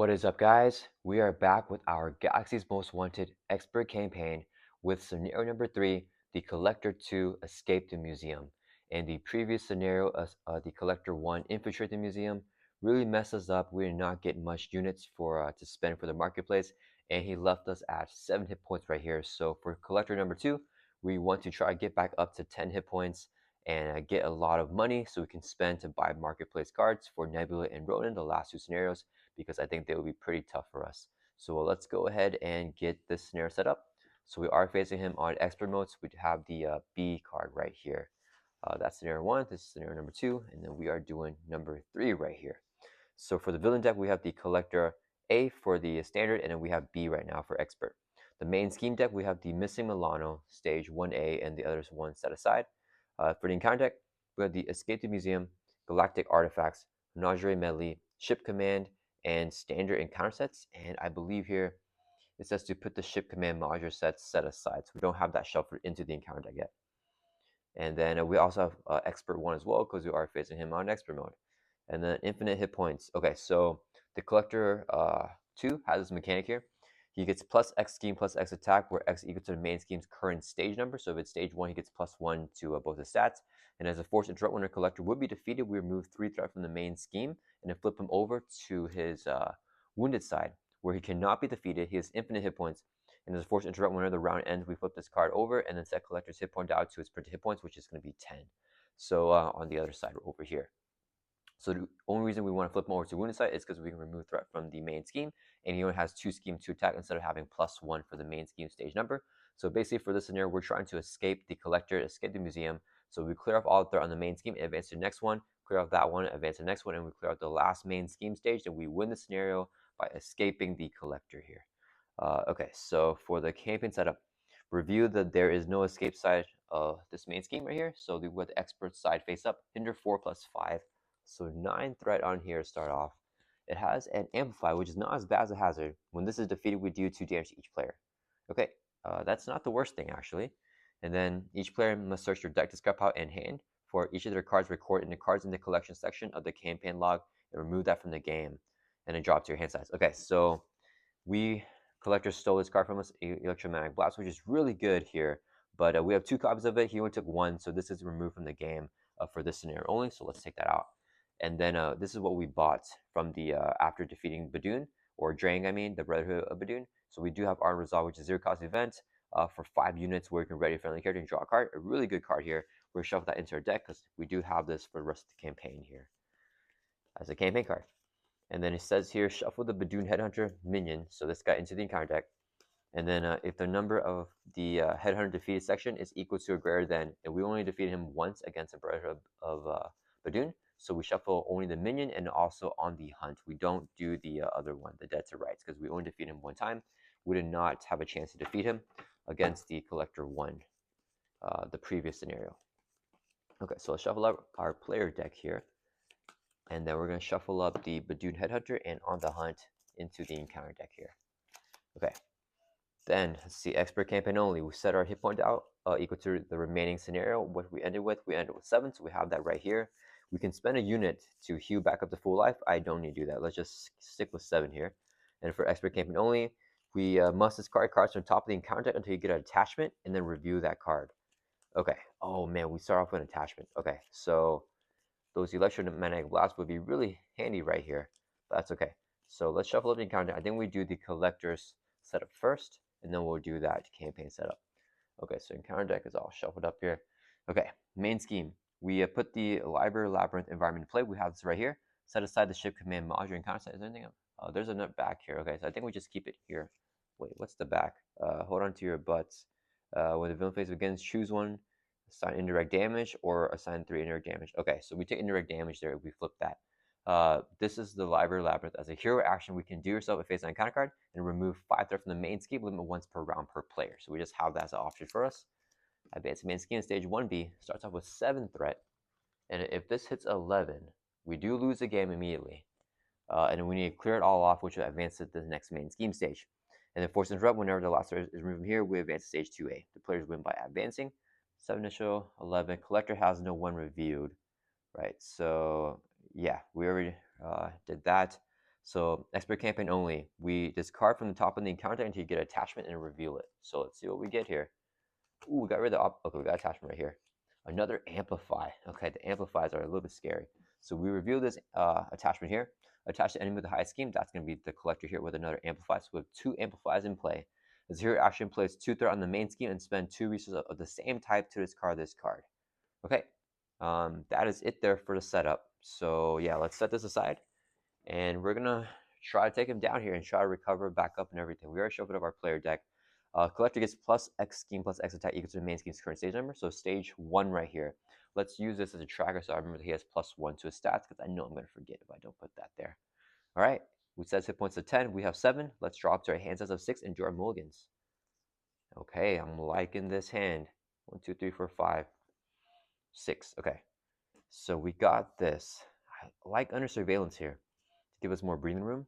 What is up, guys? We are back with our Galaxy's Most Wanted expert campaign with scenario number 3, the Collector 2 escape the museum. In the previous scenario, the Collector 1 infiltrate the museum really messed us up. We did not get much units to spend for the marketplace, and he left us at 7 hit points right here. So for Collector number 2, we want to try to get back up to 10 hit points and get a lot of money so we can spend to buy marketplace cards for Nebula and Ronan, the last two scenarios, because I think they will be pretty tough for us. So let's go ahead and get this scenario set up. So we are facing him on expert mode. So we have the B card right here. That's scenario 1. This is scenario number 2. And then we are doing number 3 right here. So for the villain deck, we have the Collector A for the standard, and then we have B right now for expert. The main scheme deck, we have the Missing Milano, stage 1A, and the others one set aside. For the encounter deck, we have the Escape the Museum, Galactic Artifacts, Menagerie Medley, Ship Command, and standard encounter sets. And I believe here it says to put the Ship Command module sets set aside. So we don't have that shuffled into the encounter deck yet. And then we also have expert 1 as well, because we are facing him on expert mode. And then infinite hit points. Okay, so the Collector 2 has this mechanic here. He gets plus X scheme plus X attack, where X equals to the main scheme's current stage number. So if it's stage 1, he gets +1 to both his stats. And as a force interrupt, when a Collector would be defeated, we remove 3 threat from the main scheme and then flip him over to his wounded side, where he cannot be defeated. He has infinite hit points. And as a force interrupt, whenever the round ends, we flip this card over and then set Collector's hit point down to its printed hit points, which is going to be 10. So on the other side over here. So the only reason we want to flip him over to wounded side is because we can remove threat from the main scheme, and he only has 2 scheme to attack instead of having +1 for the main scheme stage number. So basically for this scenario, we're trying to escape the Collector, escape the museum. So we clear off all the threat on the main scheme, advance to the next one, clear off that one, advance to the next one, and we clear out the last main scheme stage, and we win the scenario by escaping the Collector here. Okay, so for the campaign setup, review that there is no escape side of this main scheme right here. So with the expert side face up, hinder 4 plus 5. So 9 threat on here to start off. It has an amplify, which is not as bad as a hazard. When this is defeated, we do 2 damage to each player. Okay, that's not the worst thing actually. And then each player must search their deck, discard pile, and hand for each of their cards recorded in the cards in the collection section of the campaign log, and remove that from the game, and then drop to your hand size. Okay, so Collector stole this card from us, Electromagnetic Blast, which is really good here. But we have 2 copies of it. He only took 1, so this is removed from the game for this scenario only. So let's take that out. And then this is what we bought from the after defeating Badoon, or Drang, I mean, the Brotherhood of Badoon. So we do have Arm Resolve, which is 0 cost event for 5 units where you can ready a friendly character and draw a card. A really good card here. We're going to shuffle that into our deck because we do have this for the rest of the campaign here as a campaign card. And then it says here, shuffle the Badoon Headhunter minion, so this guy into the encounter deck. And then if the number of the Headhunter defeated section is equal to or greater than, and we only defeated him once against the Brotherhood of Badoon, so we shuffle only the minion and also on the hunt. We don't do the other one, the Dead to Rights, because we only defeat him 1 time. We did not have a chance to defeat him against the Collector 1, the previous scenario. Okay, so let's shuffle up our player deck here. And then we're going to shuffle up the Badoon Headhunter and on the hunt into the encounter deck here. Okay. Then, let's see, expert campaign only. We set our hit point out equal to the remaining scenario. What we ended with 7, so we have that right here. We can spend a unit to heal back up to full life. I don't need to do that. Let's just stick with 7 here. And for expert campaign only, we must discard cards from the top of the encounter deck until you get an attachment, and then review that card. Okay. Oh man, we start off with an attachment. Okay, so those electromagnetic blasts would be really handy right here, but that's okay. So let's shuffle up the encounter. I think we do the Collector's setup first, and then we'll do that campaign setup. Okay, so encounter deck is all shuffled up here. Okay, main scheme. We put the Library Labyrinth environment in play. We have this right here. Set aside the Ship Command module encounter set. Is there anything else? There's a note back here. Okay, so I think we just keep it here. Wait, what's the back? Hold on to your butts. When the villain phase begins, choose one. Assign indirect damage or assign 3 indirect damage. Okay, so we take indirect damage there. We flip that. This is the Library Labyrinth. As a hero action, we can do yourself a face on encounter card and remove 5 threat from the main scheme, limit once per round per player. So we just have that as an option for us. Advanced main scheme stage 1B starts off with 7 threat, and if this hits 11, we do lose the game immediately. And we need to clear it all off, which will advance to the next main scheme stage. And then force interrupt, whenever the last threat is removed here, we advance to stage 2A. The players win by advancing. 7 initial, 11. Collector has no 1 reviewed, right? So yeah, we already did that. So expert campaign only. We discard from the top of the encounter until you get attachment and reveal it. So let's see what we get here. Ooh, we got rid of the okay, we got attachment right here. Another amplify. Okay, the amplifies are a little bit scary. So we reveal this attachment here. Attach the enemy with the highest scheme. That's going to be the collector here with another amplify. So we have two amplifies in play. The hero action plays 2 threat on the main scheme and spend 2 resources of the same type to discard this card. Okay, that is it there for the setup. So yeah, let's set this aside, and we're gonna try to take him down here and try to recover back up and everything. We already showed up our player deck. Collector gets plus X scheme plus X attack equal to the main scheme's current stage number. So stage 1 right here. Let's use this as a tracker so I remember that he has +1 to his stats, because I know I'm going to forget if I don't put that there. All right, we set hit points to 10. We have 7. Let's draw up to our hand size of 6 and draw mulligans. Okay, I'm liking this hand. 1, 2, 3, 4, 5, 6. Okay, so we got this. I like under surveillance here to give us more breathing room.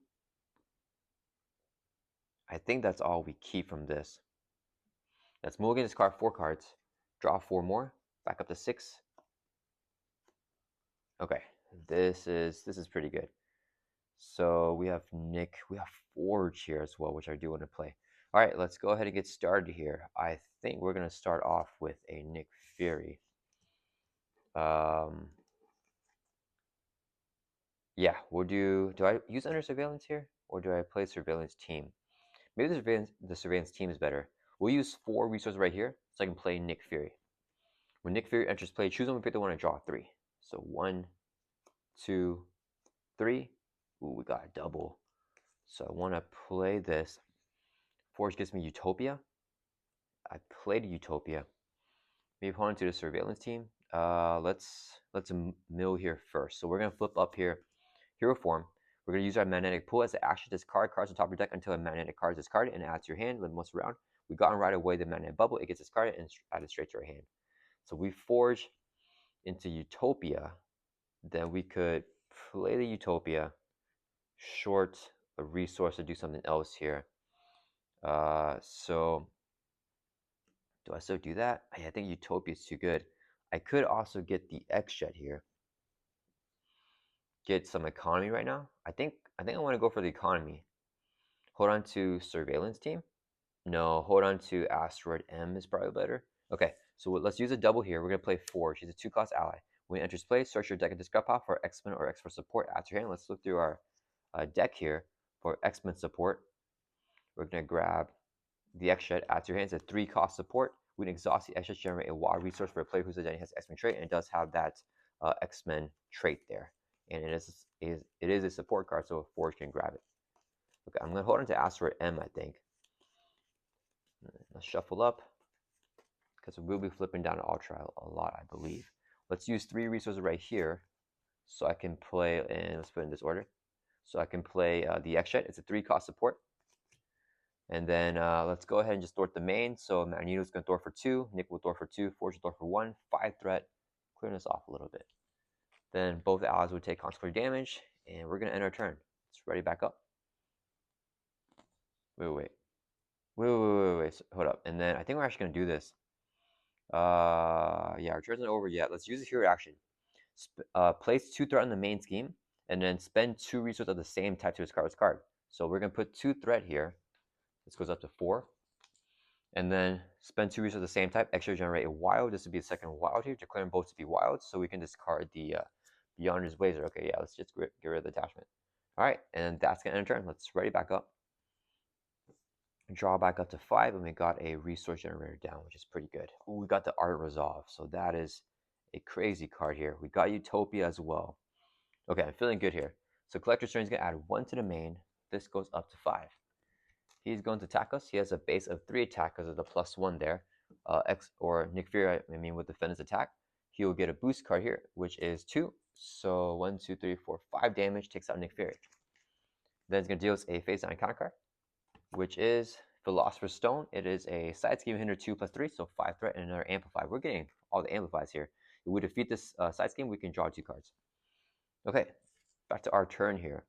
I think that's all we keep from this. Let's mulligan discard 4 cards, draw 4 more, back up to 6. Okay, this is pretty good. So we have Nick, we have Forge here as well, which I do want to play. All right, let's go ahead and get started here. I think we're gonna start off with a Nick Fury. Yeah, we'll do. Do I use under surveillance here, or do I play surveillance team? Maybe the surveillance team is better. We'll use 4 resources right here, so I can play Nick Fury. When Nick Fury enters play, choose one, pick the one, and draw 3. So 1, 2, 3. Ooh, we got a double. So I want to play this. Forge gives me Utopia. I played Utopia. Maybe opponent to the surveillance team. Let's mill here first. So we're gonna flip up here, hero form. We're gonna use our magnetic pull as an action. Discard cards on top of your deck until a magnetic card is discarded and add to your hand. Then once around, we got on right away the magnetic bubble. It gets discarded and added straight to our hand. So we forge into Utopia. Then we could play the Utopia, short a resource to do something else here. So do I still do that? I think Utopia is too good. I could also get the X-Jet here. Get some economy right now. I think I want to go for the economy. Hold on to surveillance team. No, hold on to asteroid M is probably better. Okay, so let's use a double here. We're gonna play 4. She's a 2-cost ally. When it enters play, search your deck and discard pile for X-Men or X for support. Add to your hand. Let's look through our deck here for X-Men support. We're gonna grab the X-Jet. Add to your hand. It's a 3-cost support. We can exhaust the X-Jet, generate a wild resource for a player whose identity has X-Men trait, and it does have that X-Men trait there. And it is a support card, so a Forge can grab it. Okay, I'm gonna hold on to Asteroid M, I think. Let's shuffle up, because we'll be flipping down to Ultra a lot, I believe. Let's use 3 resources right here, so I can play, and let's put it in this order. So I can play the X-Jet. It's a 3-cost support. And then let's go ahead and just thwart the main. So Magneto's going to thwart for 2, Nick will thwart for 2, Forge will thwart for 1, 5 threat, clearing this off a little bit. Then both allies would take consequential damage, and we're going to end our turn. Let's ready back up. Wait. Hold up. And then I think we're actually going to do this. Yeah, our turn's not over yet. Let's use the hero action. Place 2 threat on the main scheme, and then spend 2 resources of the same type to discard this card. So we're going to put 2 threat here. This goes up to 4. And then spend 2 resources of the same type. Extra generate a wild. This would be the second wild here. Declare them both to be wilds, so we can discard the Beyonder's Blazer. Okay, yeah, let's just get rid of the attachment. All right, and that's going to end turn. Let's ready back up. Draw back up to 5, and we got a resource generator down, which is pretty good. Ooh, we got the Art Resolve, so that is a crazy card here. We got Utopia as well. Okay, I'm feeling good here. So Collector's Turn is going to add 1 to the main. This goes up to 5. He's going to attack us. He has a base of 3 attack because of the +1 there. Nick Fury, I mean, with defend his attack. He will get a boost card here, which is 2. So 1, 2, 3, 4, 5 damage, takes out Nick Fury. Then it's going to deal us a face down counter card, which is Philosopher's Stone. It is a side scheme hinder 2+3, so 5 threat and another amplify. We're getting all the amplifies here. If we defeat this side scheme, we can draw 2 cards. Okay, back to our turn here.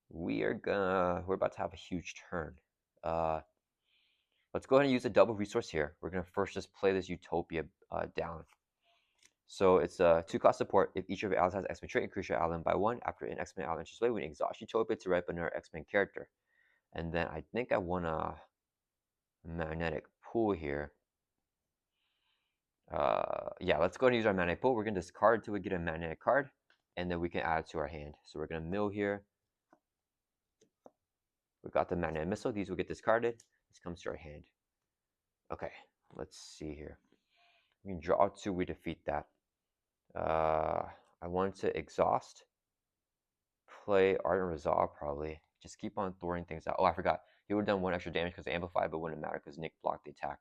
We're about to have a huge turn. Let's go ahead and use a double resource here. We're gonna first just play this Utopia down. So it's a 2-cost support. If each of your allies has X-Men trait, increase your ally by 1. After an X-Men ally enters play, we exhaust Utopia to ripen another X-Men character. And then I think I want a magnetic pool here. Yeah, let's go and use our magnetic pool. We're going to discard until we get a magnetic card, and then we can add it to our hand. So we're going to mill here. We got the magnetic missile. These will get discarded. This comes to our hand. Okay, let's see here. We can draw 2. We defeat that. I want to exhaust. Play Ardent Resolve probably. Just keep on throwing things out. Oh, I forgot. He would have done 1 extra damage because Amplify, but wouldn't matter because Nick blocked the attack.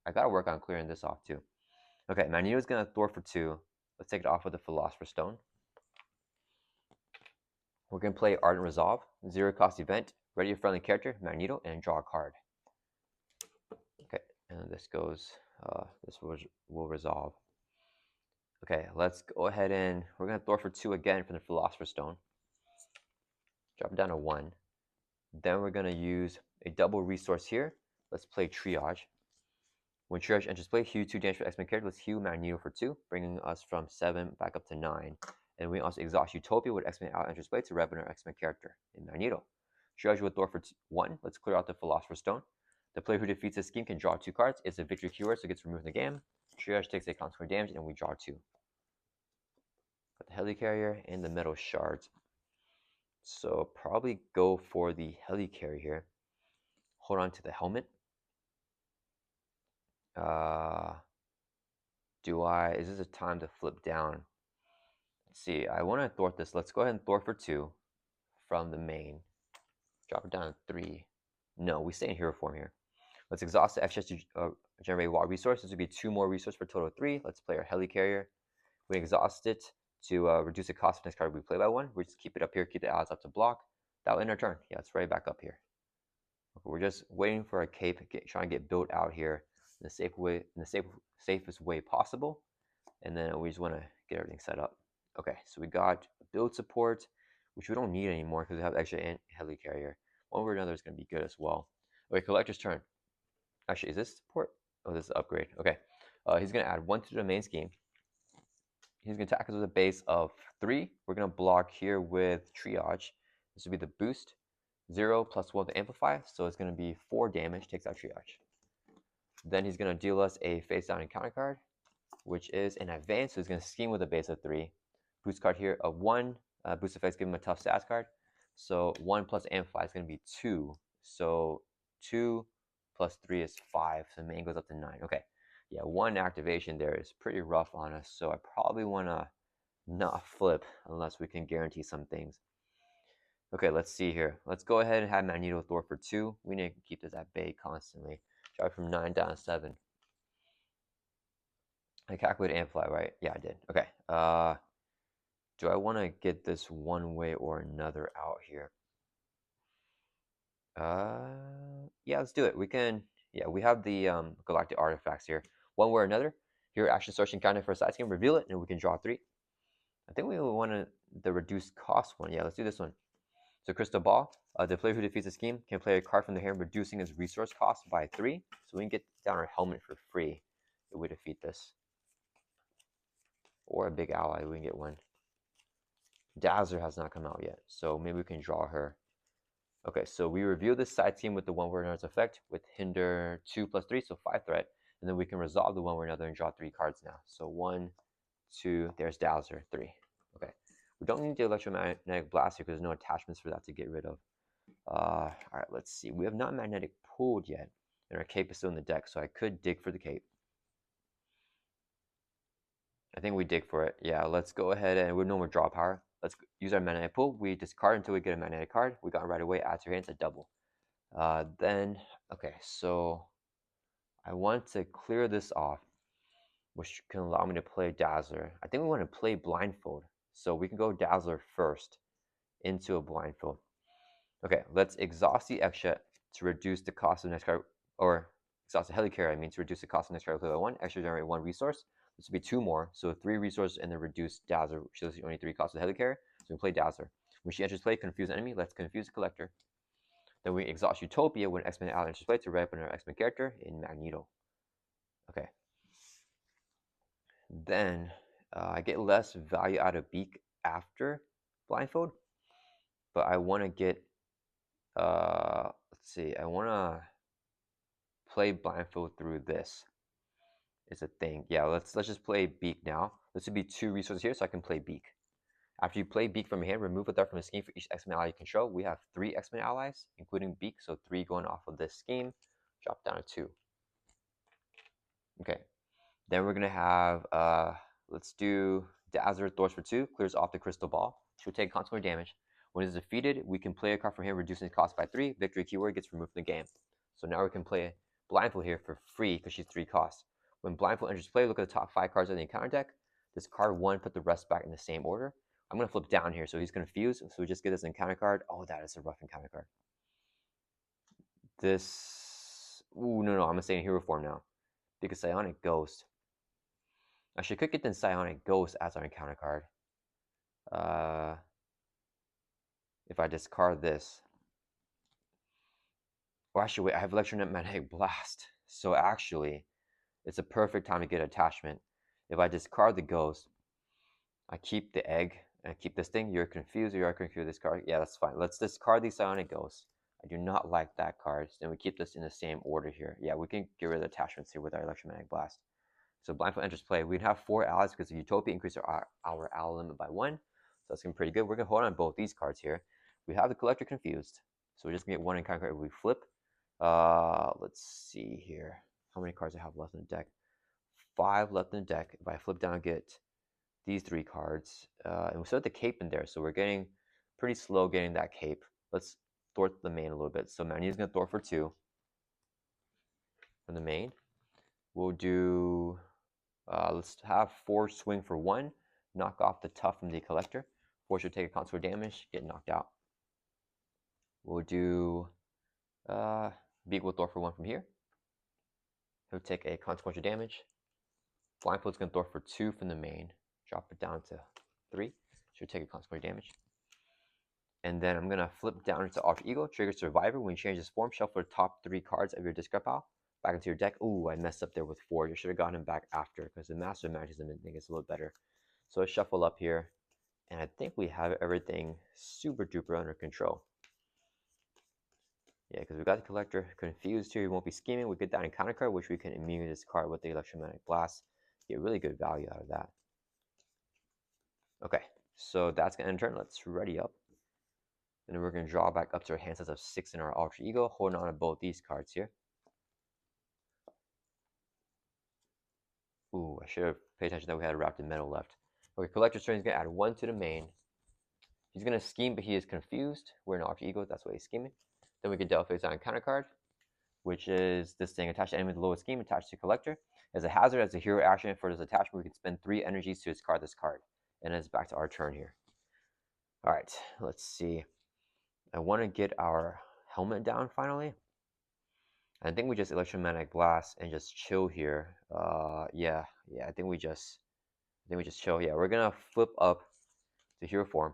I gotta work on clearing this off too. Okay, Magneto's gonna Thor for 2. Let's take it off with the Philosopher's Stone. We're gonna play Ardent Resolve, 0-cost event, ready a friendly character, Magneto, and draw a card. Okay, and this goes, this will resolve. Okay, let's go ahead and we're gonna Thor for 2 again from the Philosopher's Stone. Drop it down to 1. Then we're gonna use a double resource here. Let's play Triage. When Triage enters play, heal 2 damage for X-Men character. Let's heal Magneto for 2, bringing us from 7 back up to 9. And we also exhaust Utopia with X-Men out enters play to revenue our X-Men character in Magneto. Triage with Thor for 1. Let's clear out the Philosopher's Stone. The player who defeats this scheme can draw 2 cards. It's a victory keyword, so it gets removed in the game. Triage takes a consequent damage, and we draw 2. Got the Helicarrier and the Metal Shards. So probably go for the Helicarrier here. Hold on to the helmet. Is this a time to flip down? Let's see, I want to thwart this. Let's go ahead and thwart for 2 from the main. Drop it down to 3. No, we stay in hero form here. Let's exhaust the excess to generate wild resources. This would be 2 more resources for a total of 3. Let's play our Helicarrier. We exhaust it to reduce the cost of next card we play by 1. We just keep it up here, keep the allies up to block. That will end our turn. Yeah, it's right back up here. Okay, we're just waiting for a cape, trying to get built out here in the safe way, in the safest way possible. And then we just want to get everything set up. Okay, so we got build support, which we don't need anymore because we have extra Helicarrier. One way or another is going to be good as well. Okay, collector's turn. Actually, is this support? Oh, this is upgrade. Okay, he's going to add 1 to the main scheme. He's going to attack us with a base of 3. We're going to block here with Triage. This would be the boost. 0 plus 1 to amplify, so it's going to be 4 damage, takes out Triage. Then he's going to deal us a face down encounter card, which is an advance, so he's going to scheme with a base of 3. Boost card here of 1. Boost effects give him a tough stats card. So 1 plus amplify is going to be 2. So 2 plus 3 is 5. So main goes up to 9. Okay. Yeah, 1 activation there is pretty rough on us. So I probably want to not flip unless we can guarantee some things. Okay, let's see here. Let's go ahead and have Magneto Thor for 2. We need to keep this at bay constantly. Drop from 9 down to 7. I calculated amplify, right? Yeah, I did. Okay. Do I want to get this one way or another out here? Yeah, let's do it. We can, yeah, we have the galactic artifacts here. One way or another. Here, action search encounter for a side scheme, reveal it, and we can draw 3. I think we want the reduced cost one. Yeah, let's do this one. So Crystal Ball, the player who defeats the scheme can play a card from their hand, reducing his resource cost by 3. So we can get down our helmet for free if we defeat this. Or a big ally, we can get one. Dazzler has not come out yet, so maybe we can draw her. Okay, so we reveal this side scheme with the one way or another's effect with hinder 2 plus 3, so 5 threat. And then we can resolve the one way or another and draw 3 cards now. So 1, 2, there's Dazzler, 3. Okay, we don't need the electromagnetic blaster because there's no attachments for that to get rid of. All right, let's see. We have not magnetic pulled yet, and our cape is still in the deck, so I could dig for the cape. I think we dig for it. Yeah, let's go ahead and we know we're draw power. Let's use our magnetic pull. We discard until we get a magnetic card. We got it right away. Add to your hand. It's a double. Okay, so I want to clear this off, which can allow me to play Dazzler. I think we want to play Blindfold. So we can go Dazzler first into a Blindfold. Okay, let's exhaust the extra to reduce the cost of the next card, or exhaust the Helicarrier, I mean, to reduce the cost of the next card by 1. Extra generate 1 resource. This will be 2 more, so 3 resources and then reduce Dazzler, which is only 3 costs of the Helicarrier. So we play Dazzler. When she enters play, confuse the enemy. Let's confuse the collector. Then we exhaust Utopia when X-Men ally enters play to ripen our X-Men character in Magneto. Okay. Then I get less value out of Beak after Blindfold, but I want to get, let's see, I want to play Blindfold through this. Is a thing. Yeah, let's just play Beak now. This would be 2 resources here, so I can play Beak. After you play Beak from your hand, remove a threat from the scheme for each X-Men ally you control. We have 3 X-Men allies, including Beak, so 3 going off of this scheme. Drop down to 2. Okay. Then we're gonna have let's do Dazzler Thorns for 2, clears off the crystal ball. She'll take consequent damage. When it's defeated, we can play a card from here, reducing its cost by 3. Victory keyword gets removed from the game. So now we can play Blindfold here for free because she's 3 costs. When Blindfold enters play, look at the top 5 cards of the encounter deck. Discard 1, put the rest back in the same order. I'm gonna flip down here, so he's confused. So we just get this encounter card. Oh, that is a rough encounter card. This, ooh, no, I'm gonna stay in hero form now because Psionic Ghost. Actually, I could get the Psionic Ghost as our encounter card. If I discard this. Or actually, wait, I have Electromagnetic Blast. So actually, it's a perfect time to get attachment. If I discard the Ghost, I keep the egg, and I keep this thing. You're confused, or you're confused with this card. Yeah, that's fine. Let's discard the Psionic Ghost. I do not like that card. Then we keep this in the same order here. Yeah, we can get rid of the attachments here with our Electromagnetic Blast. So Blindfold enters play. We'd have 4 allies because of Utopia increases our ally limit by 1. So that's going to be pretty good. We're going to hold on both these cards here. We have the Collector confused. So we're just going to get 1 encounter card if we flip. Let's see here. How many cards I have left in the deck? 5 left in the deck. If I flip down, get these 3 cards. And we still have the cape in there. So we're getting pretty slow getting that cape. Let's thwart the main a little bit. So Magneto's going to thwart for 2 from the main. We'll do... let's have 4 swing for 1, knock off the tough from the collector. 4 should take a consequent damage, get knocked out. We'll do Beak will throw for 1 from here. He'll take a consequential damage. Blindfold's going to throw for 2 from the main, drop it down to 3. Should take a consequential damage. And then I'm going to flip down into Alter Ego, trigger Survivor. When you change this form, shuffle the top 3 cards of your discard pile back into your deck. Ooh, I messed up there with 4. You should have gotten him back after because the Master matches him and I think it's a little better. So let's shuffle up here. And I think we have everything super duper under control. Yeah, because we got the collector confused here. He won't be scheming. We get that encounter card, which we can immediately discard with the Electromagnetic Blast. Get really good value out of that. Okay, so that's going to end turn. Let's ready up. And then we're going to draw back up to our hand sets of 6 in our Alter Ego, holding on to both these cards here. Ooh, I should have paid attention that we had a Wrapped in Metal left. Okay, Collector's turn is going to add 1 to the main. He's going to scheme, but he is confused. We're in Alter Ego, that's why he's scheming. Then we can deal face down counter card, which is this thing. Attach to enemy with the lowest scheme, attached to collector. As a hazard, as a hero action for this attachment, we can spend 3 energies to discard this card. And it's back to our turn here. All right, let's see. I want to get our helmet down finally. I think we just Electromagnetic Blast and just chill here. Yeah, I think we just chill. Yeah, we're gonna flip up to hero form.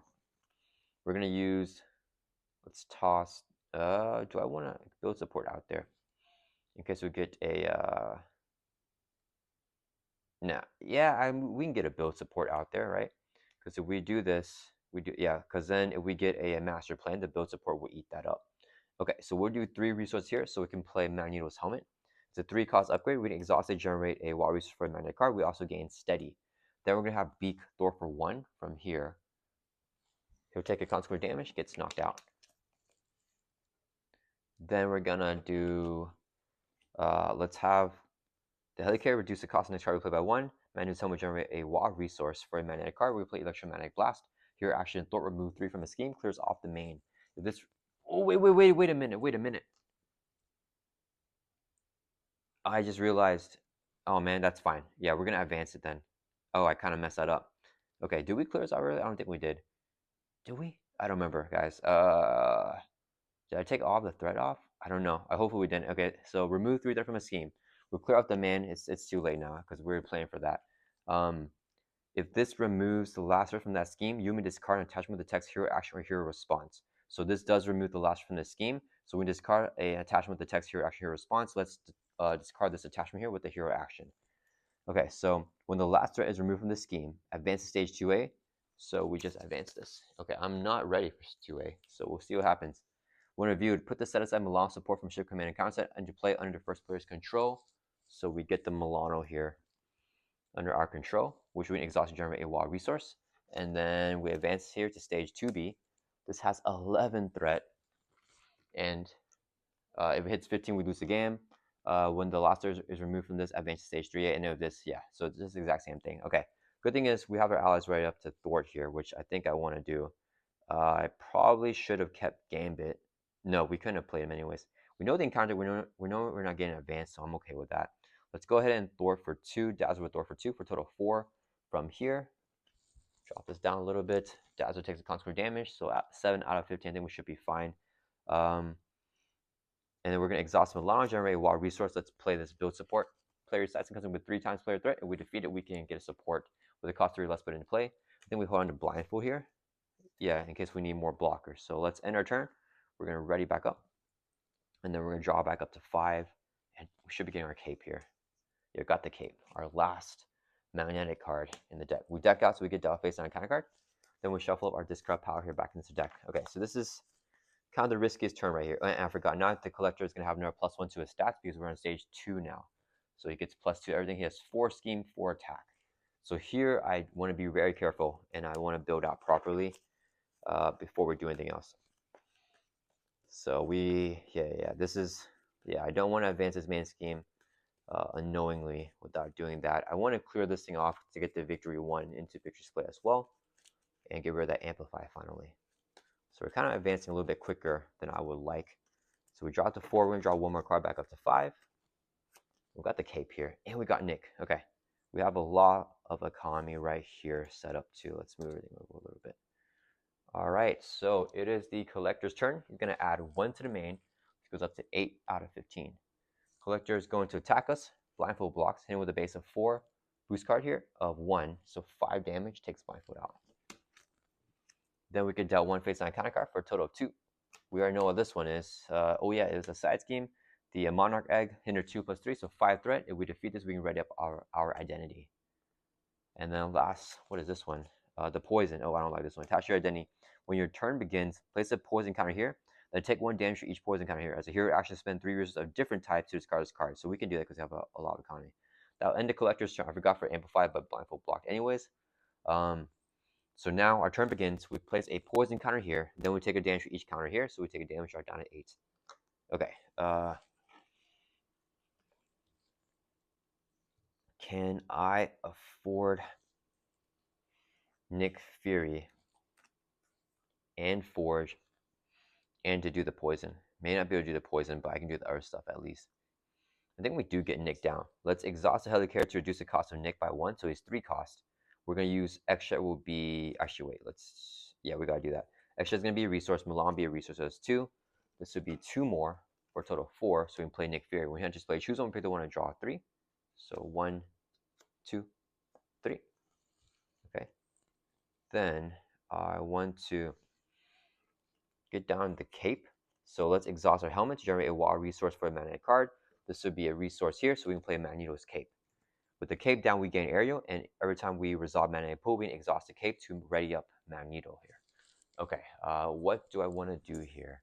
We're gonna use, let's toss, do I want to build support out there in case we get a, no, yeah, we can get a build support out there, right? Because if we do this, yeah, because then if we get a master plan, the build support will eat that up. Okay, so we'll do 3 resources here so we can play Magneto's Helmet. It's a 3 cost upgrade. We can exhaustively generate a wild resource for a magnetic card. We also gain steady. Then we're going to have Beak Thor for 1 from here. He'll take a consequent damage, gets knocked out. Then we're going to do, let's have the Helicarrier reduce the cost of the next card we play by 1. Magneto's Helmet generate a wild resource for a magnetic card. We play Electromagnetic Blast. Here action, Thor remove 3 from a scheme, clears off the main. If this, oh, wait a minute. I just realized, oh man, that's fine. Yeah, we're gonna advance it then. Oh, I kind of messed that up. Okay, did we clear this out early? I don't think we did. Did we? I don't remember, guys. Did I take all the threat off? I don't know. I hopefully we didn't. Okay, so remove 3 threat from a scheme. We'll clear out the man. It's too late now because we're playing for that. If this removes the last threat from that scheme, you may discard an attachment with the text hero action or hero response. So this does remove the last from the scheme. So we discard an attachment with the text hero action hero response. Let's discard this attachment here with the hero action. Okay, so when the last threat is removed from the scheme, advance to stage 2A. So we just advance this. Okay, I'm not ready for 2A, so we'll see what happens. When reviewed, put the set aside Milano support from ship command and counter set into play under the first player's control. So we get the Milano here under our control, which we can exhaust and generate a wild resource. And then we advance here to stage 2B. This has 11 threat, and if it hits 15, we lose the game. When the last is removed from this, advance to stage 3A, and if this, yeah, so it's just the exact same thing. Okay, good thing is we have our allies right up to thwart here, which I think I want to do. I probably should have kept Gambit. No, we couldn't have played him anyways. We know the encounter, we know we're not getting advanced, so I'm okay with that. Let's go ahead and thwart for 2, dazzle with thwart for 2 for a total of 4 from here. Drop this down a little bit. Dazzle takes the consequent damage, so at 7 out of 15, I think we should be fine. And then we're going to exhaust Milano, generate a wild resource. Let's play this build support. Player stats comes in with 3 times player threat. If we defeat it, we can get a support with a cost 3 less put into play. Then we hold on to blindfold here. Yeah, in case we need more blockers. So let's end our turn. We're going to ready back up. And then we're going to draw back up to 5. And we should be getting our cape here. Yeah, got the cape. Our last magnetic card in the deck. We deck out so we get dealt face on a counter card. Then we shuffle up our discard power here back into the deck. Okay, so this is kind of the riskiest turn right here. And I forgot, now the collector is going to have another +1 to his stats because we're on stage 2 now. So he gets +2 everything. He has 4 scheme, 4 attack. So here I want to be very careful, and I want to build out properly before we do anything else. So I don't want to advance his main scheme unknowingly without doing that. I want to clear this thing off to get the victory 1 into victory split as well, and get rid of that amplify finally. So we're kind of advancing a little bit quicker than I would like. So we draw to 4, we're going to draw 1 more card back up to 5. We've got the cape here, and we got Nick. Okay, we have a lot of economy right here set up too. Let's move everything over a little bit. All right, so it is the collector's turn. He's going to add 1 to the main, which goes up to 8 out of 15. Collector is going to attack us, blindfold blocks, hitting with a base of 4. Boost card here of 1, so 5 damage, takes blindfold out. Then we can deal 1 face on a counter card for a total of 2. We already know what this one is. Oh yeah, it was a side scheme. The Monarch Egg, hinder 2 + 3, so 5 threat. If we defeat this, we can ready up our identity. And then last, what is this one? The poison. Oh, I don't like this one. Attach your identity. When your turn begins, place a poison counter here. Then take 1 damage for each poison counter here. As a hero, actually spend 3 resources of different types to discard this card. So we can do that because we have a lot of economy. That'll end the collector's turn. I forgot for amplify, but blindfold block anyways. So now our turn begins. We place a poison counter here. Then we take a damage for each counter here. So we take a damage right down to 8. Okay. Can I afford Nick Fury and Forge and to do the poison? May not be able to do the poison, but I can do the other stuff at least. I think we do get Nick down. Let's exhaust the heli character to reduce the cost of Nick by 1, so he's 3 cost. We're going to use extra will be, actually wait, we got to do that. Extra is going to be a resource, Milan be a resource, so it's 2. This would be 2 more for a total of 4, so we can play Nick Fury. We can just play choose one, pick the one, and draw 3. So 1, 2, 3. Okay. Then I want to get down the cape. So let's exhaust our helmet to generate a wild resource for a magnetic card. This would be a resource here, so we can play Magneto's cape. With the cape down, we gain aerial, and every time we resolve magnetic pool, we can exhaust the cape to ready up Magneto here. Okay, what do I want to do here?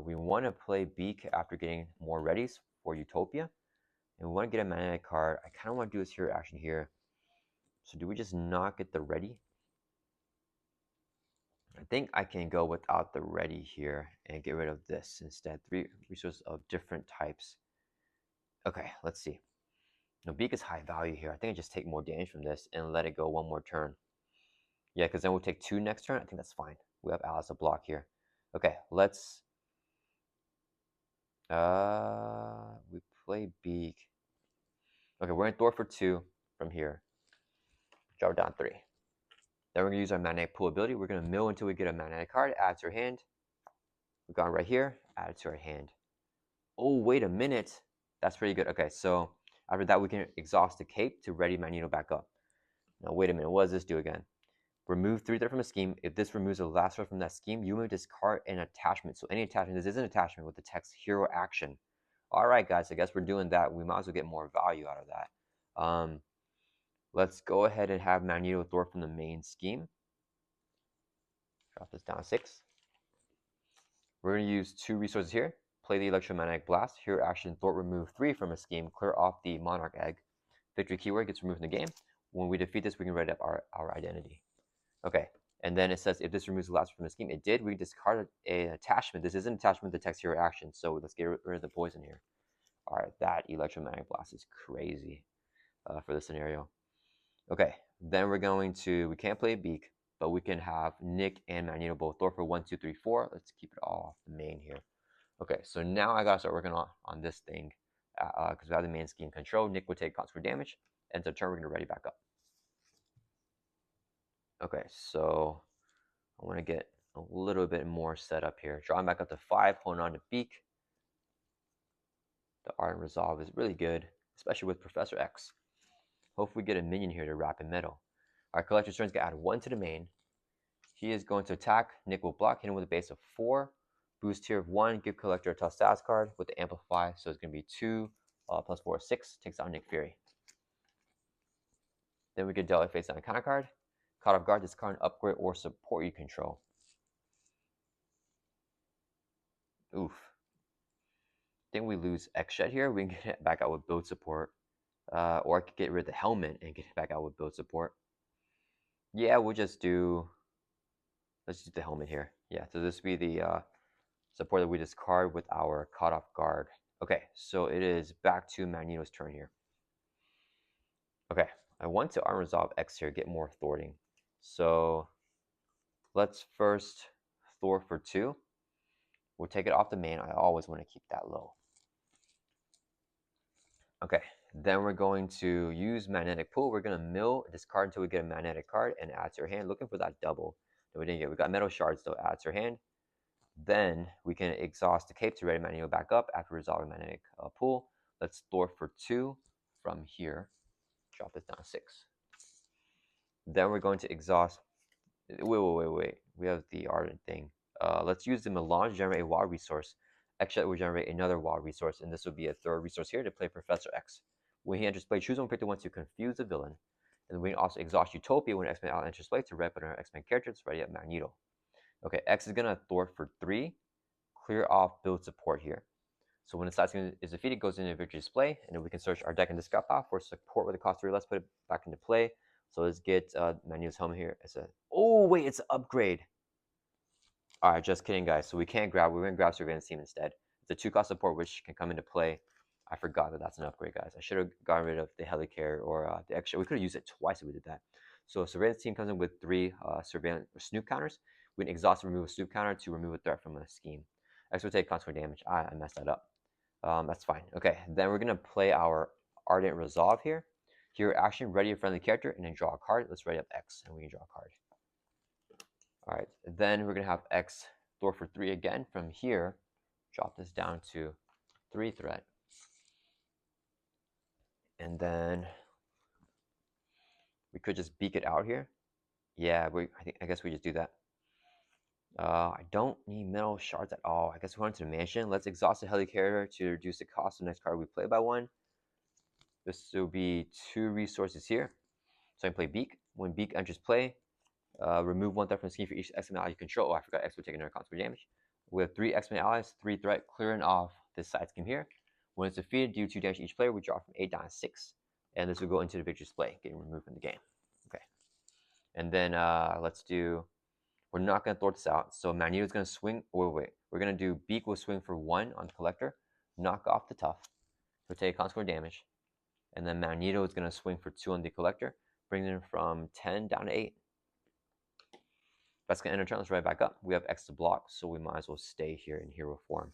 We want to play Beak after getting more readies for Utopia. And we want to get a magnetic card. I kind of want to do this here action here. So do we just not get the ready? I think I can go without the ready here and get rid of this instead. 3 resources of different types. Okay, let's see. No, Beak is high value here. I think I just take more damage from this and let it go 1 more turn. Yeah, because then we'll take 2 next turn. I think that's fine. We have Alice a block here. Okay, let's... we play Beak. Okay, we're going to Thor for 2 from here. Drop down 3. Then we're going to use our magnetic pool ability. We're going to mill until we get a magnetic card. Add to our hand. We've gone right here. Add it to our hand. Oh, wait a minute. That's pretty good. Okay, so after that, we can exhaust the cape to ready Magneto back up. Now, wait a minute. What does this do again? Remove 3 threat from a scheme. If this removes the last threat from that scheme, you may discard an attachment. So any attachment, this is an attachment with the text hero action. All right, guys, I guess we're doing that. We might as well get more value out of that. Let's go ahead and have Magneto thwart from the main scheme. Drop this down 6. We're going to use 2 resources here. Play the electromagnetic blast. Hero action thwart remove 3 from a scheme. Clear off the monarch egg. Victory keyword gets removed in the game. When we defeat this, we can write up our identity. Okay, and then it says if this removes the last from the scheme, it did. We discarded an attachment. This is an attachment to text hero action, so let's get rid of the poison here. All right, that electromagnetic blast is crazy for this scenario. Okay, then we're going to, we can't play Beak, but we can have Nick and Magneto both thwart for 1, 2, 3, 4. Let's keep it all off the main here. Okay, so now I gotta start working on this thing because we have the main scheme control. Nick will take consequent damage, and to turn we're gonna ready back up. Okay, so I want to get a little bit more set up here. Drawing back up to 5, holding on to Beak. The Ardent Resolve is really good, especially with Professor X. Hopefully we get a minion here to Rapid Metal. Our Collector's turn is going to add 1 to the main. He is going to attack. Nick will block, hit him with a base of 4. Boost tier of 1, give Collector a tough stats card with the Amplify, so it's going to be 2 plus 4 is 6. Takes out Nick Fury. Then we get Delay face down a counter card. Caught off guard, discard an upgrade or support you control. Oof. I think we lose X Shed here. We can get it back out with build support. Or I could get rid of the helmet and get it back out with build support. Yeah, we'll just do, let's do the helmet here. Yeah, so this will be the support that we discard with our caught off guard. Okay, so it is back to Magneto's turn here. Okay, I want to Armor Resolve X here, get more thwarting. So let's first thwart for 2. We'll take it off the main. I always want to keep that low. Okay, then we're going to use Magnetic Pull. We're going to mill, discard until we get a magnetic card, and add to your hand, looking for that double that we didn't get. We got metal shards, though, add to your hand. Then we can exhaust the cape to ready Magneto back up after resolving Magnetic Pull. Let's thwart for 2 from here. Drop this down 6. Then we're going to exhaust. Wait. We have the Ardent thing. Let's use the Melange to generate a wild resource. X Jet will generate another wild resource, and this will be a 3rd resource here to play Professor X. When he enters play, choose one pick the one to confuse the villain. And we can also exhaust Utopia when X-Men out enters play to rep on our X-Men character to ready up Magneto. Okay, X is gonna thwart for 3, clear off build support here. So when the side scheme is defeated, it goes into victory display, and then we can search our deck and discard pile for support with the cost 3. Let's put it back into play. So let's get Magneto's helmet here. It's a, oh wait, it's an upgrade. All right, just kidding, guys. So we can't grab. We're gonna grab Surveillance Team instead. It's a 2-cost support which can come into play. I forgot that that's an upgrade, guys. I should have gotten rid of the Helicarrier or the extra. We could have used it twice if we did that. So Surveillance Team comes in with 3 surveillance or snoop counters. We can exhaust and remove a snoop counter to remove a threat from a scheme. X will take consequent damage. I messed that up. That's fine. Okay, then we're gonna play our Ardent Resolve here. Hero action, ready a friendly character, and then draw a card. Let's ready up X, and we can draw a card. All right, then we're gonna have X thwart for 3 again. From here, drop this down to 3 threat. And then we could just beak it out here. Yeah, I guess we just do that. I don't need metal shards at all. I guess we want to the mansion. Let's exhaust the Helicarrier to reduce the cost of the next card we play by 1. This will be 2 resources here. So I can play Beak. When Beak enters play, remove 1 threat from the scheme for each X-Men ally you control. Oh, I forgot X will take another consequent damage. We have 3 X-Men allies, 3 threat, clearing off this side scheme here. When it's defeated, do 2 damage to each player. We drop from 8 down to 6. And this will go into the victory display, getting removed from the game. Okay. And then let's do, we're not going to thwart this out. So Magneto's going to swing, wait. We're going to do Beak will swing for 1 on the Collector, knock off the Tough. He'll take consequent damage. And then Magneto is going to swing for 2 on the Collector, bringing him from 10 down to 8. That's going to end our turn. Let's right back up. We have X to block, so we might as well stay here in hero form.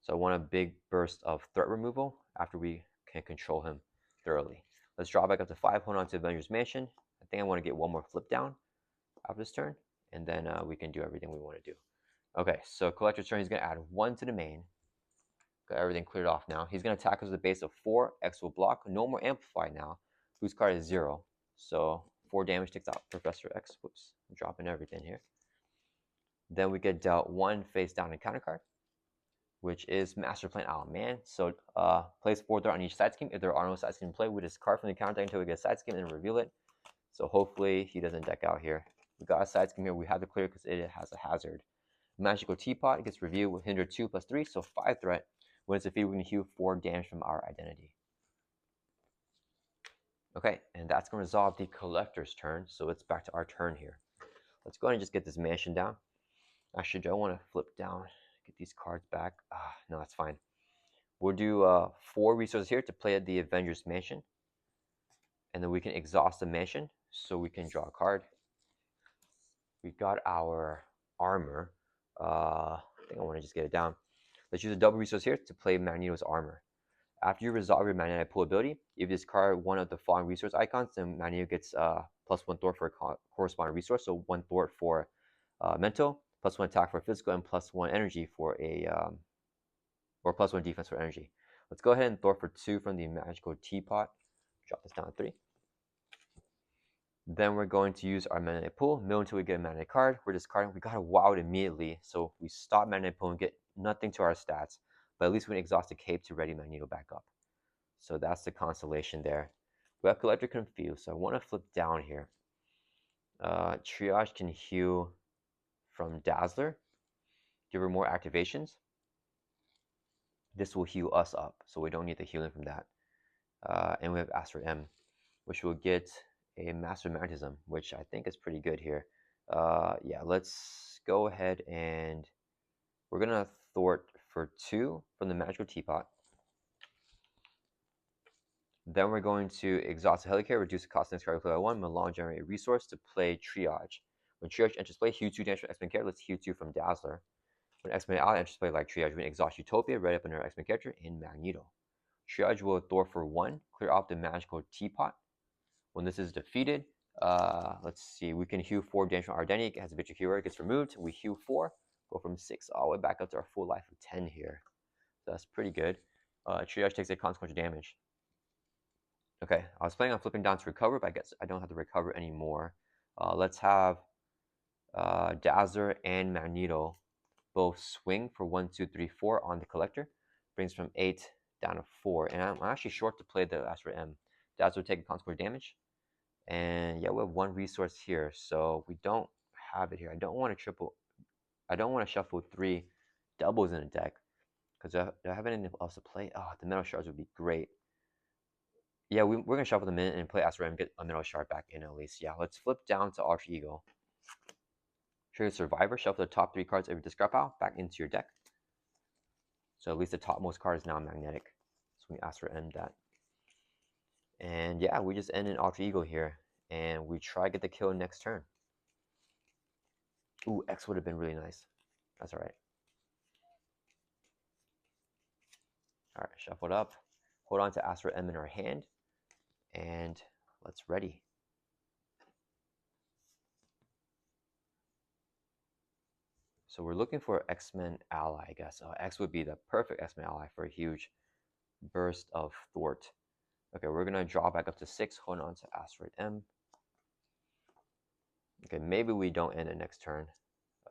So I want a big burst of threat removal after we can control him thoroughly. Let's draw back up to 5, hold on to Avengers Mansion. I think I want to get 1 more flip down after this turn, and then we can do everything we want to do. Okay, so Collector's turn, he's going to add 1 to the main. Got everything cleared off now. He's going to attack us with a base of 4. X will block. No more Amplify now. Whose card is 0. So 4 damage takes out Professor X. Whoops, I'm dropping everything here. Then we get dealt 1 face down and counter card. which is Master Plan. Oh man. So plays 4 threat on each side scheme. If there are no side scheme in play, we discard from the counter deck until we get a side scheme and reveal it. So hopefully he doesn't deck out here. We got a side scheme here. We have to clear because it has a hazard. Magical Teapot gets revealed with hinder 2+3, so 5 threat. When it's defeated, we can heal 4 damage from our identity. Okay, and that's going to resolve the collector's turn, so it's back to our turn here. Let's go ahead and just get this mansion down. Actually, do I want to flip down, get these cards back? No, that's fine. We'll do 4 resources here to play at the Avengers Mansion. And then we can exhaust the mansion, so we can draw a card. We got our armor. I think I want to just get it down. Let's use a double resource here to play Magneto's armor. After you resolve your Magneto pool ability, if you discard one of the following resource icons, then Magneto gets +1 thwart for a corresponding resource. So 1 thwart for mental, +1 attack for physical, and +1 energy for a or +1 defense for energy. Let's go ahead and thwart for 2 from the magical teapot. Drop this down to 3. Then we're going to use our Magneto pool. Mill until we get a Magneto card. We're discarding. We got to wow it immediately. So we stop Magneto pool and get nothing to our stats. But at least we can exhaust the cape to ready Magneto back up. So that's the constellation there. We have Collector Confused. So I want to flip down here. Triage can heal from Dazzler. Give her more activations. This will heal us up. So we don't need the healing from that. And we have Asteroid M, which will get a Master Magnetism, which I think is pretty good here. Yeah, let's go ahead and we're going to thwart for 2 from the Magical Teapot. Then we're going to exhaust the Helicare, reduce the cost of next card play by 1, Milan generate a resource to play Triage. When Triage enters play, heal 2 damage from X-Men character. Let's heal 2 from Dazzler. When X-Men ally enters play like Triage, we can exhaust Utopia, right up under X-Men character, in Magneto. Triage will thwart for 1, clear off the Magical Teapot. When this is defeated, let's see, we can heal 4 damage from our identity. It has a Victory Hero, it gets removed. We heal 4, go from 6 all the way back up to our full life of 10 here. So that's pretty good. Triage takes a consequential damage. Okay, I was planning on flipping down to recover, but I guess I don't have to recover anymore. Let's have Dazzler and Magneto both swing for 1, 2, 3, 4 on the collector. Brings from 8 down to 4. And I'm actually short to play the Asteroid M. Dazzler will take a consequential damage. And yeah, we have 1 resource here, so we don't have it here. I don't want to shuffle 3 doubles in a deck because do I have anything else to play? Oh, the metal shards would be great. Yeah, we're gonna shuffle them in and play Asteroid and get a metal shard back in at least. Yeah, let's flip down to Alter Ego. Trigger Survivor. Shuffle the top 3 cards of your discard pile back into your deck. So at least the topmost card is now magnetic. So we Asteroid end that. And yeah, we just end in Alter Ego here. And we try to get the kill next turn. Ooh, X would have been really nice. That's alright. Alright, shuffle it up. Hold on to Asteroid M in our hand. And let's ready. So we're looking for X-Men ally, I guess. X would be the perfect X-Men ally for a huge burst of thwart. Okay, we're gonna draw back up to 6. Hold on to Asteroid M. Okay, maybe we don't end it next turn.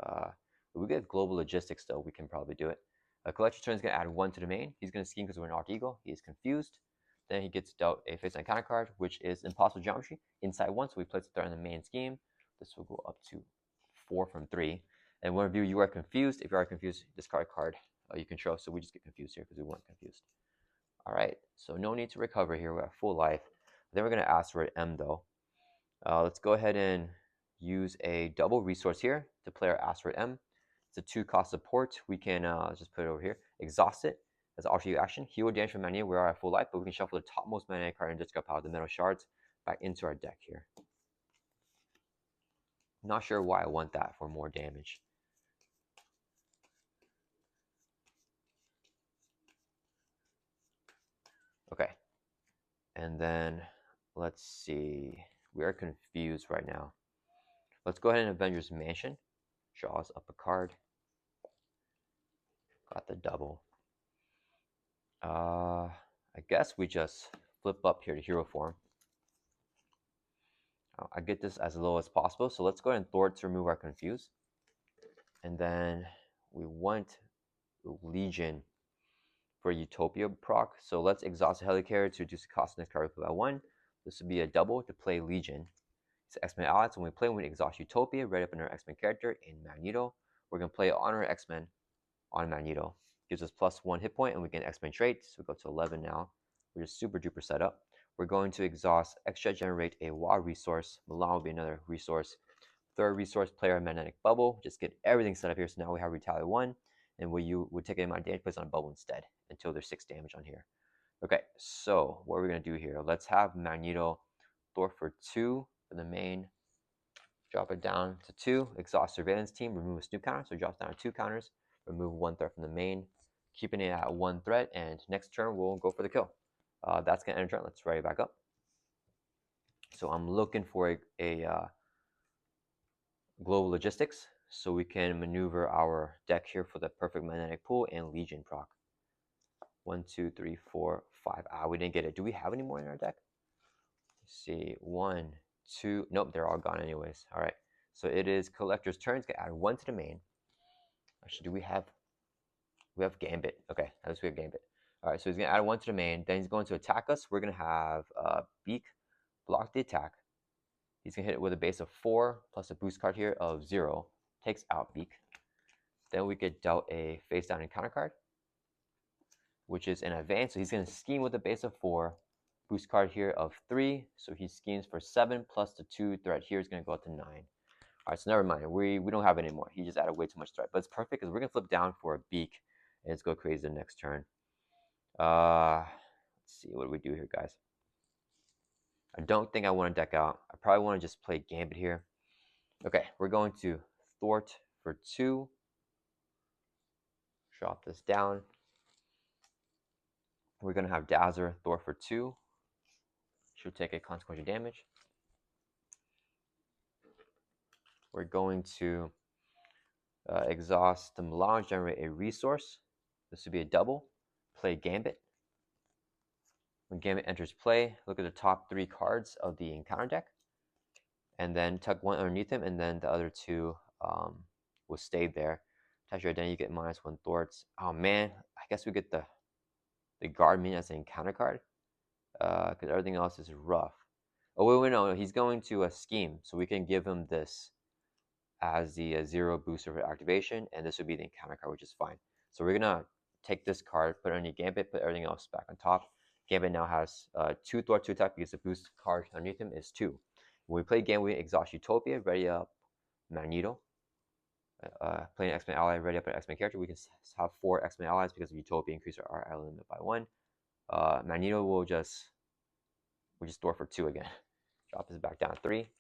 If we get global logistics though, we can probably do it. Collector turn is gonna add 1 to the main. He's gonna scheme because we're an Alter Ego. He is confused. Then he gets dealt a face on counter card, which is Impossible Geometry inside 1. So we place a threat in the main scheme. This will go up to 4 from 3. And one of you are confused. If you are confused, discard a card you control. So we just get confused here because we weren't confused. All right, so no need to recover here. We're at full life. Then we're going to Asteroid M though. Let's go ahead and use a double resource here to play our Asteroid M. It's a 2-cost support. We can just put it over here. Exhaust it as Alter Ego action. Heal damage from Magneto. We are at full life, but we can shuffle the topmost Magneto card and discard power the metal shards back into our deck here. Not sure why I want that for more damage. Okay. And then let's see. We are confused right now. Let's go ahead and Avengers Mansion. Draws up a card. Got the double. I guess we just flip up here to hero form. I get this as low as possible. So let's go ahead and thwart to remove our confuse. And then we want Legion for Utopia proc. So let's exhaust the Helicarrier to reduce the cost of next card by 1. This would be a double to play Legion. It's X-Men allies. So when we play, we exhaust Utopia, right up in our X-Men character in Magneto. We're going to play on our X-Men on Magneto. Gives us +1 hit point, and we get an X-Men trait. So we go to 11 now, which is super duper setup. We're going to exhaust extra generate a WA resource. Milan will be another resource. Third resource, player magnetic bubble. Just get everything set up here. So now we have retaliate 1, and you would take a amount of damage placed on a bubble instead until there's 6 damage on here. Okay, so what are we going to do here? Let's have Magneto Thor for 2 for the main. Drop it down to 2. Exhaust surveillance team. Remove a snoop counter. So it drops down to 2 counters. Remove 1 threat from the main. Keeping it at 1 threat. And next turn, we'll go for the kill. That's going to end turn. Let's write it back up. So I'm looking for a global logistics so we can maneuver our deck here for the perfect magnetic pool and Legion proc. 1, 2, 3, 4, 5. We didn't get it. Do we have any more in our deck? Let's see. 1, 2. Nope, they're all gone anyways. All right. So it is collector's turn. It's going to add 1 to the main. Actually, do we have Gambit? Okay, at least we have Gambit. All right, so he's going to add 1 to the main. Then he's going to attack us. We're going to have Beak block the attack. He's going to hit it with a base of 4 plus a boost card here of 0. Takes out Beak. Then we get dealt a face down encounter card, which is an advance. So he's going to scheme with a base of 4. Boost card here of 3. So he schemes for 7 plus the 2 threat here is going to go up to 9. All right, so never mind. We don't have it anymore. He just added way too much threat. But it's perfect because we're going to flip down for a Beak and let's go crazy the next turn. Let's see. What do we do here, guys? I don't think I want to deck out. I probably want to just play Gambit here. Okay, we're going to Thwart for 2. Drop this down. We're going to have Dazzler Thor for 2. Should take a consequential damage. We're going to exhaust the Melange, generate a resource. This would be a double. Play Gambit. When Gambit enters play, look at the top 3 cards of the encounter deck. And then tuck 1 underneath him, and then the other 2 will stay there. Attach your identity, you get -1 thwarts. Oh man, I guess we get the guard minion as an encounter card. Because everything else is rough. Oh, wait, no, he's going to scheme. So we can give him this as the 0 booster for activation, and this would be the encounter card, which is fine. So we're going to take this card, put it underneath Gambit, put everything else back on top. Gambit now has 2 thwart to attack because the boost card underneath him is 2. When we play Gambit, we exhaust Utopia, ready up Magneto. Playing an X-Men ally, ready up an X-Men character. We can have 4 X-Men allies because of Utopia, increase our ally limit by 1. Magneto will just store for 2 again. Drop this back down to 3.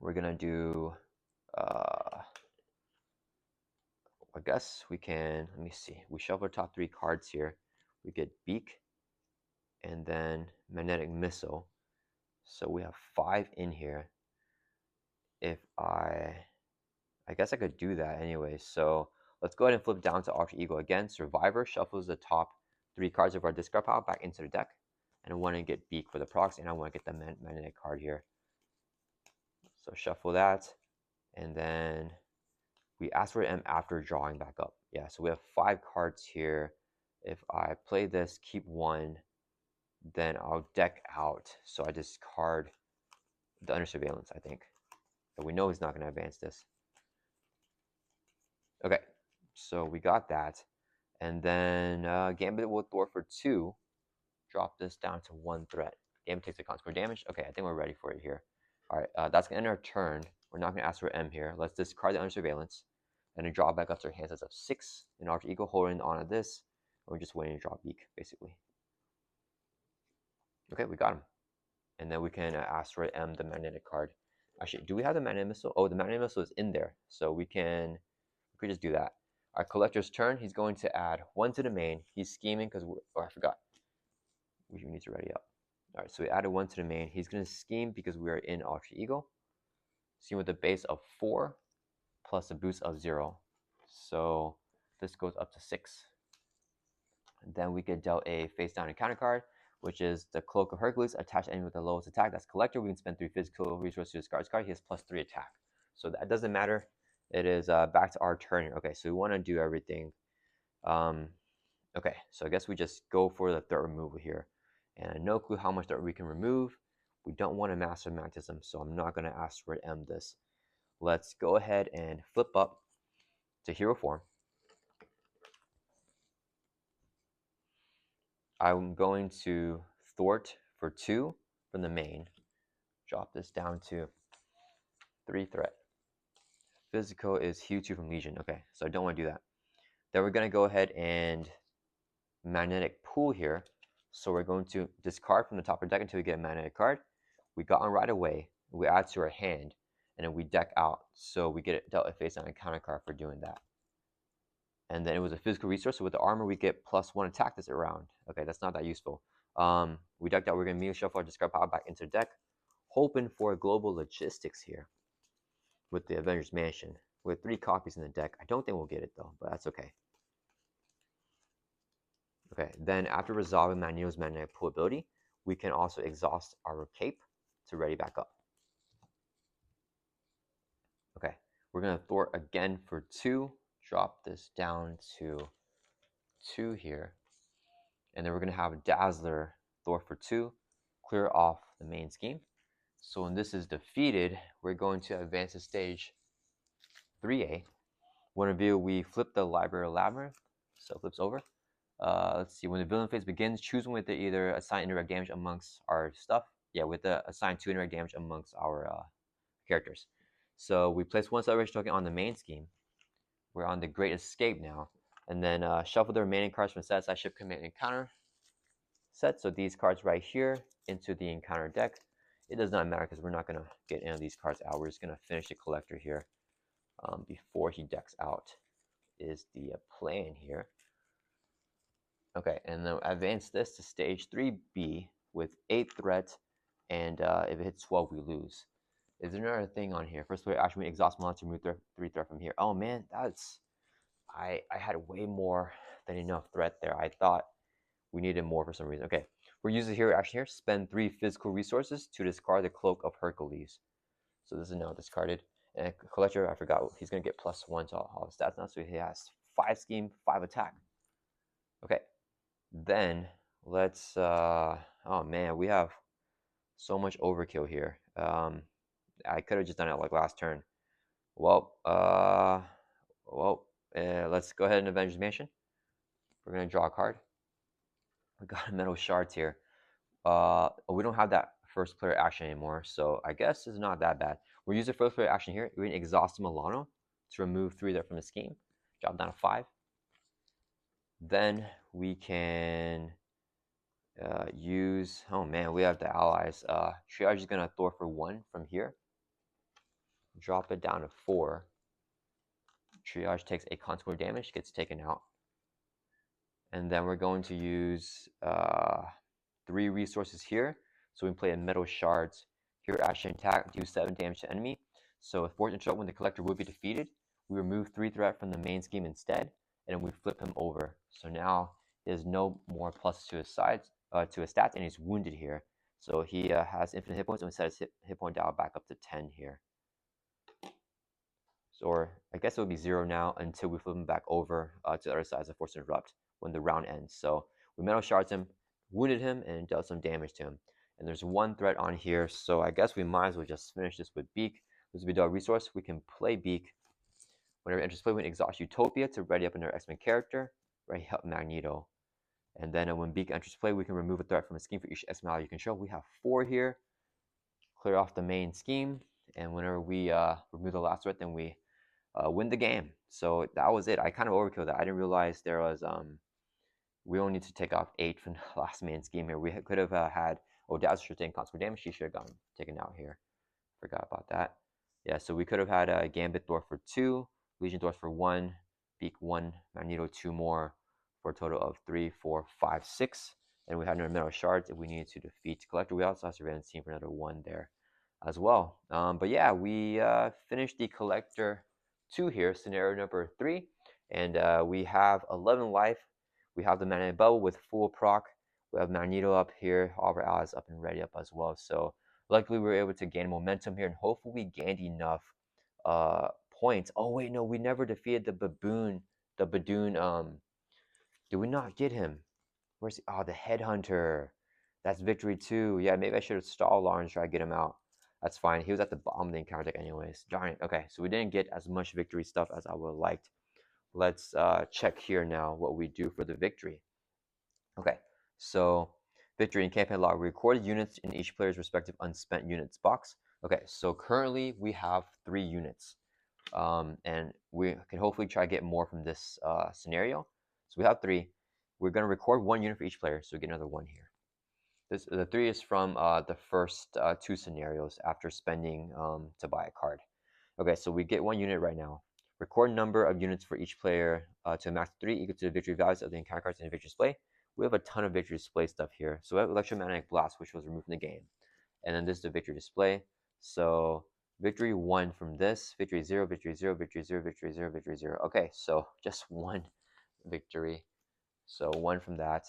We're gonna do I guess we can, let me see. We shuffle our top 3 cards here. We get Beak and then Magnetic Missile. So we have 5 in here. If I guess I could do that anyway. So let's go ahead and flip down to Alter Ego again. Survivor shuffles the top 3 cards of our discard pile back into the deck. And I want to get Beak for the procs, and I want to get the magnetic card here. So shuffle that, and then we ask for M after drawing back up. Yeah, so we have 5 cards here. If I play this, keep 1, then I'll deck out. So I discard the Under Surveillance, I think. But we know he's not going to advance this. Okay, so we got that. And then Gambit will thwart for 2. Drop this down to 1 threat. Gambit takes a consequential damage. Okay, I think we're ready for it here. All right, that's going to end our turn. We're not going to ask for M here. Let's discard the Under Surveillance. And then draw back up to our hands as of 6. And Alter Ego holding on to this. And we're just waiting to draw Beak, basically. Okay, we got him. And then we can ask for M, the magnetic card. Actually, do we have the Magnetic Missile? Oh, the Magnetic Missile is in there. So we could just do that. Our collector's turn. He's going to add 1 to the main. He's scheming because I forgot. We need to ready up. All right, so we added 1 to the main. He's going to scheme because we are in Alter Ego. Scheme with a base of 4 plus a boost of 0. So this goes up to 6. And then we get dealt a face down encounter card, which is the Cloak of Hercules. Attach enemy with the lowest attack. That's collector. We can spend 3 physical resources to discard his card. He has +3 attack. So that doesn't matter it is back to our turn here. Okay, so we want to do everything. Okay, so I guess we just go for the threat removal here. And no clue how much threat we can remove. We don't want to master magnetism, so I'm not going to asteroid M this. Let's go ahead and flip up to hero form. I'm going to thwart for 2 from the main. Drop this down to 3 threat. Physical is Hue 2 from Legion. Okay, so I don't want to do that. Then we're going to go ahead and magnetic pool here. So we're going to discard from the top of the deck until we get a magnetic card. We got on right away. We add to our hand, and then we deck out. So we get dealt a face down and counter card for doing that. And then it was a physical resource. So with the armor, we get +1 attack this round. Okay, that's not that useful. We decked out. We're going to immediately shuffle our discard power back into the deck, hoping for global logistics here with the Avengers Mansion. With 3 copies in the deck. I don't think we'll get it though, but that's okay. Okay, then after resolving Magneto's magnetic pool ability, we can also exhaust our cape to ready back up. Okay, we're going to thwart again for 2. Drop this down to 2 here. And then we're going to have Dazzler thwart for 2, clear off the main scheme. So when this is defeated, we're going to advance to stage 3A. One review, we flip the Library Labyrinth, so it flips over. Let's see, when the villain phase begins, choose one with the either assign indirect damage amongst our stuff. Yeah, with the assign 2 indirect damage amongst our characters. So we place 1 celebration token on the main scheme. We're on the Great Escape now. And then shuffle the remaining cards from set aside ship command encounter set. So these cards right here into the encounter deck. It does not matter because we're not going to get any of these cards out. We're just going to finish the collector here before he decks out is the plan here. Okay, and then advance this to stage 3B with 8 threat, and if it hits 12, we lose. Is there another thing on here? First player actually exhaust monster, remove 3 threat from here. Oh man, that's I had way more than enough threat there. I thought we needed more for some reason. Okay, we're using hero action here. Spend 3 physical resources to discard the Cloak of Hercules. So this is now discarded. And collector, I forgot, he's gonna get +1 to all his stats now. So he has 5 scheme, 5 attack. Okay. Then let's oh man, we have so much overkill here. I could have just done it like last turn. Well, let's go ahead and Avengers Mansion. We're gonna draw a card. We got a metal shards here. We don't have that first player action anymore, so I guess it's not that bad. We're using first player action here. We're gonna exhaust Milano to remove 3 there from the scheme. Drop down to 5. Then we can use, oh man, we have the allies. Triage is gonna thwart for 1 from here. Drop it down to 4. Triage takes a consequent damage, gets taken out. And then we're going to use 3 resources here. So we play a metal shards. Here action attack, do 7 damage to enemy. So with fortune shot, when the collector would be defeated, we remove 3 threat from the main scheme instead, and then we flip him over. So now there's no more plus to his sides, to his stats, and he's wounded here. So he has infinite hit points, and we set his hit point dial back up to 10 here. So, or I guess it would be 0 now until we flip him back over to the other side as a force interrupt when the round ends. So we metal shards him, wounded him, and dealt some damage to him. And there's 1 threat on here, so I guess we might as well just finish this with Beak. This will be the resource. We can play Beak. Whenever it enters play, we can exhaust Utopia to ready up another X-Men character, ready up Magneto. And then when Beak enters play, we can remove a threat from a scheme for each X-Men ally you control. We have 4 here. Clear off the main scheme, and whenever we remove the last threat, then we win the game. So that was it. I kind of overkilled that. I didn't realize there was we only need to take off 8 from the last main scheme here. We could have had Dazzler should take consequent damage. She should have gotten taken out here. Forgot about that. Yeah, so we could have had a Gambit Thor for 2, Legion Thor for 1, Beak 1, Magneto 2 more for a total of 3, 4, 5, 6. And we had another metal shards if we needed to defeat Collector. We also have Surveillance Team for another 1 there as well. But yeah, we finished the Collector 2 here, scenario number 3. And we have 11 life. We have the Magnetic Bubble with full proc. We have Magneto up here, all of our allies up and ready up as well. So luckily we were able to gain momentum here, and hopefully we gained enough points. Oh wait, no, we never defeated the baboon. The baboon. Did we not get him? Where's he? Oh, the headhunter. That's victory 2. Yeah, maybe I should have stalled long and try to get him out. That's fine. He was at the bottom of the encounter deck anyways. Darn it. Okay, so we didn't get as much victory stuff as I would have liked. Let's check here now what we do for the victory. Okay, so victory in campaign log. Recorded units in each player's respective unspent units box. Okay, so currently we have 3 units. And we can hopefully try to get more from this scenario. So we have 3. We're going to record 1 unit for each player, so we get another 1 here. The 3 is from the first 2 scenarios after spending to buy a card. Okay, so we get 1 unit right now. Record number of units for each player to a max of 3 equal to the victory values of the encounter cards in the victory display. We have a ton of victory display stuff here. So we have electromagnetic blast, which was removed from the game. And then this is the victory display. So victory 1 from this, victory 0, victory 0, victory 0, victory 0, victory 0. Okay, so just 1 victory. So 1 from that.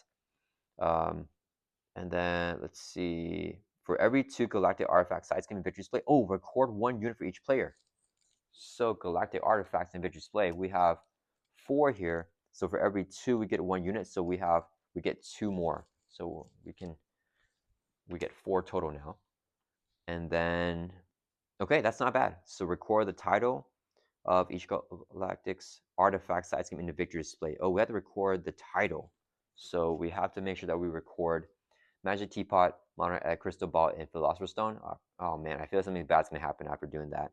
And then let's see. For every 2 galactic artifact sites given victory display, oh, record 1 unit for each player. So galactic artifacts in victory display, we have 4 here. So for every 2, we get 1 unit. So we get 2 more. So we get 4 total now. And then, okay, that's not bad. So record the title of each galactic's artifact sites given in the victory display. Oh, we have to record the title. So we have to make sure that we record Magic Teapot, Monarch Egg, Crystal Ball, and Philosopher's Stone. Oh man, I feel like something bad's going to happen after doing that.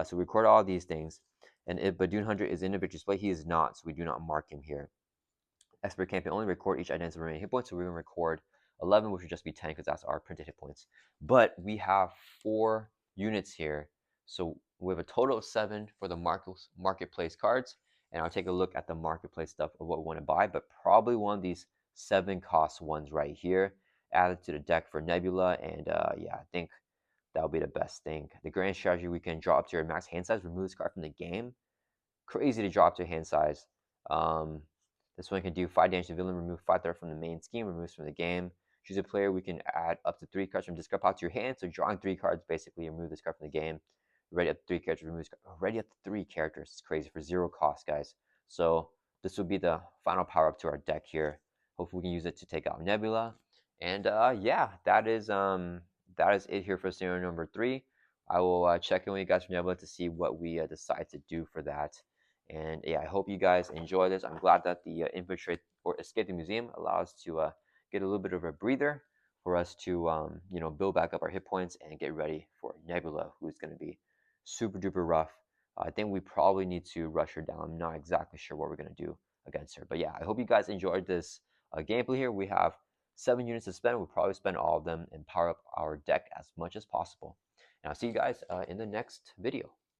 So we record all these things. And if Badoon Hunter is in the victory display, he is not, so we do not mark him here. Expert campaign only record each identity remaining hit points, so we're going to record 11, which would just be 10 because that's our printed hit points. But we have 4 units here, so we have a total of 7 for the marketplace cards. And I'll take a look at the marketplace stuff of what we want to buy, but probably one of these 7 cost ones right here added to the deck for Nebula. And yeah, I think that'll be the best thing. The grand strategy, we can draw up to your max hand size, remove this card from the game. Crazy to draw up to hand size. This one can do 5 damage to villain, remove 5 threat from the main scheme, removes from the game. Choose a player, we can add up to 3 cards from discard pile to your hand. So drawing 3 cards, basically remove this card from the game. Ready up to 3 characters, remove already up to 3 characters. It's crazy for 0 cost, guys. So this will be the final power up to our deck here. Hopefully we can use it to take out Nebula. And yeah, that is it here for scenario number 3. I will check in with you guys from Nebula to see what we decide to do for that. And yeah, I hope you guys enjoy this. I'm glad that the infiltrate or escape the museum allows us to get a little bit of a breather for us to build back up our hit points and get ready for Nebula, who's going to be super duper rough. I think we probably need to rush her down. I'm not exactly sure what we're going to do against her, but yeah, I hope you guys enjoyed this gameplay here. We have 7 units to spend. We'll probably spend all of them and power up our deck as much as possible. And I'll see you guys in the next video.